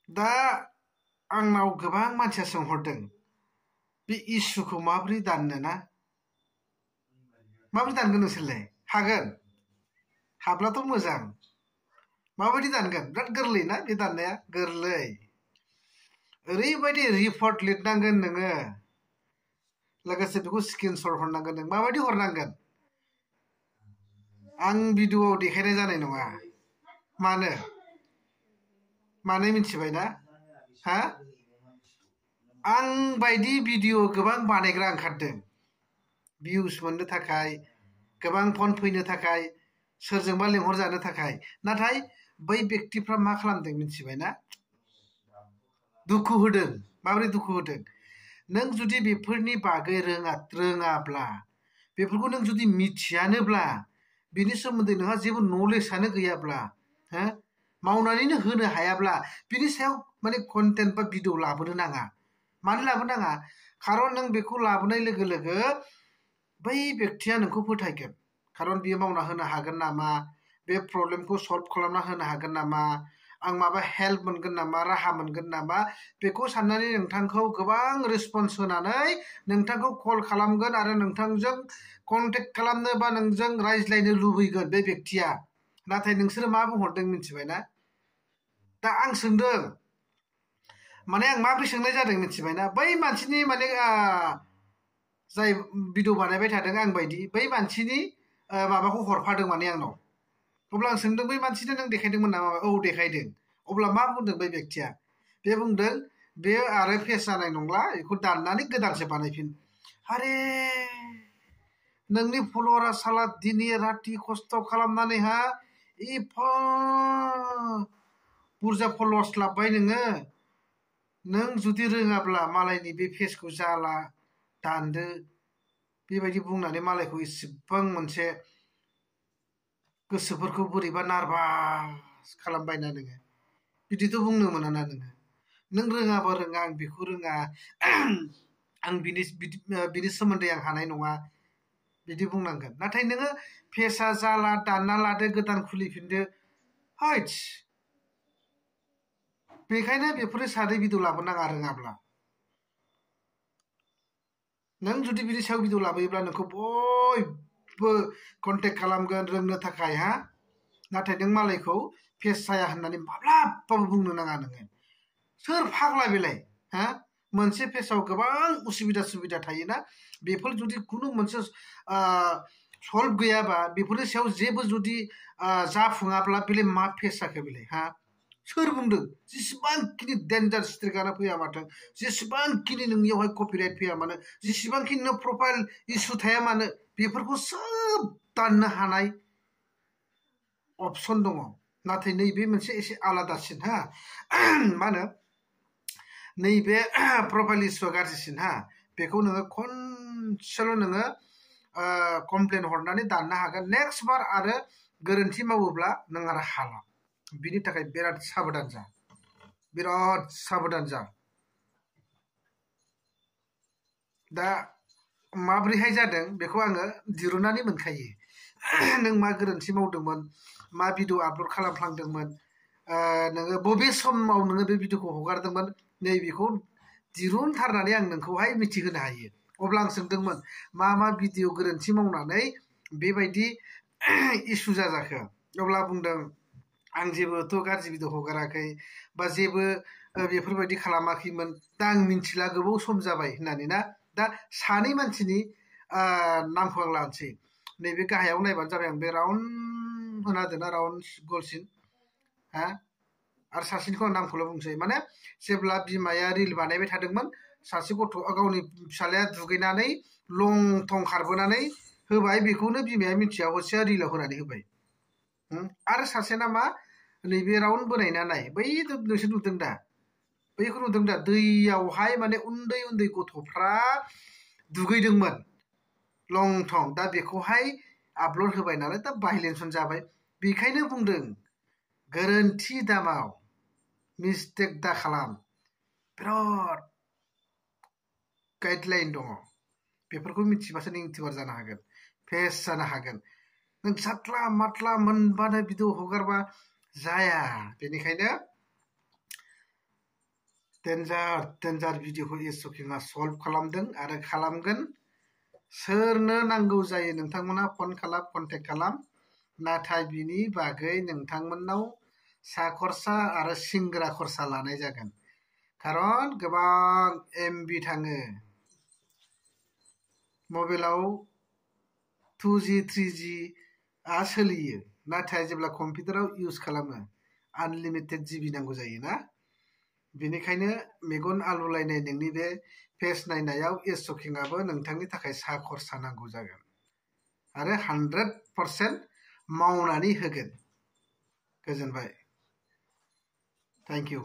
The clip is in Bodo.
दा आंनाव गोबां मानसिया सोंहरदों बे इसुखौ माबोरै दाननो ना माबोरै दानगोन नोंसोरलाय हागोन हाब्लाथ' मोजां माबायदि दानगोन बिराद गोरलै ना बे दाननाया गोरलै ओरैबायदि रिपर्ट लिरनांगोन नोङो लोगोसे बेखौ स्क्रिनशट हरनांगोन नों माबायदि हरनांगोन आं भिडिअआव देखायनाय जानाय नङा मानो मानो मिथिबाय ना हा आं बायदि भिडिअ गोबां बानायग्रा ओंखारदों भिउस मोननो थाखाय गोबां फन फैनो थाखाय सोरजोंबा लेंहरजानो थाखाय नाथाय बै व्यक्तिफ्रा मा खालामदों मिथिबाय ना दुखु होदों माबोरै दुखु होदों नों जुदि बेफोरनि बागै रोङाब्ला बेफोरखौ नों जुदि मिथियानोब्ला बिनि सोमोन्दै नोंहा जेबो नलेजआनो गैयाब्ला हो मावनानैनो होनो हायाब्ला बिनि सायाव माने कन्टेन्ट बा भिडिअ लाबोनो नाङा मानो लाबोनो नाङा खारन नों बेखौ लाबोनाय लोगो लोगो बै व्यक्तिया नोंखौ फोथायगोन खारन बियो मावना होनो हागोन नामा बे प्रब्लेमखौ सल्भ खालामना होनो हागोन नामा आं माबा हेल्प मोनगोन नामा राहा मोनगोन नामा बेखौ साननानै नोंथांखौ गोबां रेसपन्स होनानै नोंथांखौ कल खालामगोन आरो नोंथांजों कन्टेक्ट खालामनो बा नोंजों रायज्लायनो लुबैगोन बे व्यक्तिया नाथाय नोंसोरो मा बुंहरदों मिथिबाय ना दा आं सोंदों माने आं माबोरै सोंनाय जादों मिथिबाय ना बै मानसिनि माने जाय भिडिअ बानायबाय थादों आं बायदि बै मानसिनि माबाखौ हरफादों माने आंनाव अब्ला आं सोंदों बै मानसिनो नों देखायदोंमोन नामा औ देखायदों अब्ला मा बुंदों बै व्यक्तिया बे बुंदों बे आरो फेस जानाय नंला बेखौ दाननानै गोदानसो बानायफिन आरे नोंनि फल'वारा साला दिनै राति खस्थ' खालामनानै हा एफा बुरजा फल'वार्स लाबबाय नों जुदि रोङाब्ला मालायनि बे फेसखौ जाला दानदो बेबायदि बुंनानै मालायखौ इसेबां मोनसे गोसोफोरखौ बोरैबा नारभास खालामबायना नोङो बिदिथ' बुंनो मोना ना नों रोङाबा रोङा आं बेखौ रोङा आं बिनि सोमोन्दै आं हानाय नङा बिदि बुंनांगोन नाथाय नोङो फेसा जाला दानना लादो गोदान खुलिफिनदो हैट्स बेखायनो बेफोरो सादै भिडिअ लाबोनाङा रोङाब्ला नों जुदि बिनि सायाव भिडिअ लाबोयोब्ला नोंखौ बयबो कन्टेक्ट खालामगोन रोंनो थाखाय हा नाथाय नों मालायखौ फेस जाया होननानै माब्लाबाबो बुंनो नाङा नोङो सोर फाग्ला बेलाय हा मोनसे फेसाव गोबां उसुबिदा थायोना बेफोर जुदि खुनु मोनसे सल्भ गैयाबा बेफोरनि सायाव जेबो जुदि जाफुङाब्ला बेलाय मा फेस जाखो बेलाय हा सोर बुंदों जेसेबांखिनि डेन्जार स्ट्रिकआनो फैया माथों जेसेबांखिनि नोंनियावहाय कपिराइट फैया मानो जेसेबांखिनि नों प्रफाइल इसु थाया मानो बेफोरखौ सोब दाननो हानाय अपसन दङ नाथाय नैबे मोनसे एसे आलादासिन हा मा होनो नैबे प्रफाइल इसुआ गाज्रिसिन हा बेखौ नोङो खनसेल' नोङो कमप्लेन हरनानै दाननो हागोन नेक्स्ट बार आरो गोरोन्थि मावोब्ला नों आरो हाला बिनि थाखाय बिराद साबधान जा दा माब्रैहाय जादों बेखौ आङो दिरुननानै मोनखायो नों मा गोरोन्थि मावदोंमोन मा भिडिअ आपल'ड खालामफ्लांदोंमोन नोङो बबे समाव नोङो बे भिडिअखौ हगारदोंमोन नैबेखौ दिरुनथारनानै आं नोंखौहाय मिथिहोनो हायो अब्ला आं सोंदोंमोन मा भिडिअ गोरोन्थि मावनानै बेबायदि इसु जाजाखो अब्ला बुंदों आं जेबोथ' गाज्रि भिडिअ हगाराखै बा जेबो बेफोरबायदि खालामाखैमोन दा आं मिथिला गोबाव सम जाबाय होननानै ना दा सानै मानसिनि नामखौ आं लानोसै नैबे गाहायाव नायबानो जाबाय आं बे राउन्ड होना दोना राउन्ड गलसिन हा आरो सासेनिखौ आं नामखौल' बुंसै माने जेब्ला बिमाया रिल बानायबाय थादोंमोन सासे गथ' गावनि फिसालाया दुगैनानै लं थं खारबोनानै होबाय बेखौनो बिमाया मिथिया हसिया रिलाव होनानै होबाय आरो सासेना मा नैबे राउन्ड बोनाय ना नाय बै नोंसोर नुदों दा बैखौ नुदों दा दैयावहाय माने उन्दै गथ'फ्रा दुगैदोंमोन लं थं दा बेखौहाय आपल'ड होबाय नालाय दा भाइलेन्सन जाबाय बेखायनो बुंदों गोरोन्थि दामाव मिस्टेक दा खालाम बिराद गाइडलाइन दङ बेफोरखौ मिथिबासो नों इउटिउबार जानो हागोन फेस जानो हागोन नों जात्ला मात्ला मोनबानो भिडिअ हगारबा जाया बेनिखायनो डेन्जार भिडिअखौ एसकिंआ सल्भ खालामदों आरो खालामगोन। सोरनो नांगौ जायो नोंथांमोना फन खालाम, कन्टेक्ट खालाम। नाथाय बिनि बागै नोंथांमोननाव सा खरसा आरो सिंग्रा खरसा लानाय जागोन। खारन गोबां एमबि थाङो। मबाइलाव 2G 3G आ सोलियो, नाथाय जेब्ला कम्पिउटाराव इउज खालामो आनलिमिटेड जिबि नांगौ जायोना। बेनिखायनो मेगन आलौलायनाय नोंनि बे पेज नायनायाव एसकिंआबो नोंथांनि थाखाय सा खरसा नांगौ जागोन आरो 100% मावनानै होगोन। गोजोनबाय। Thank you.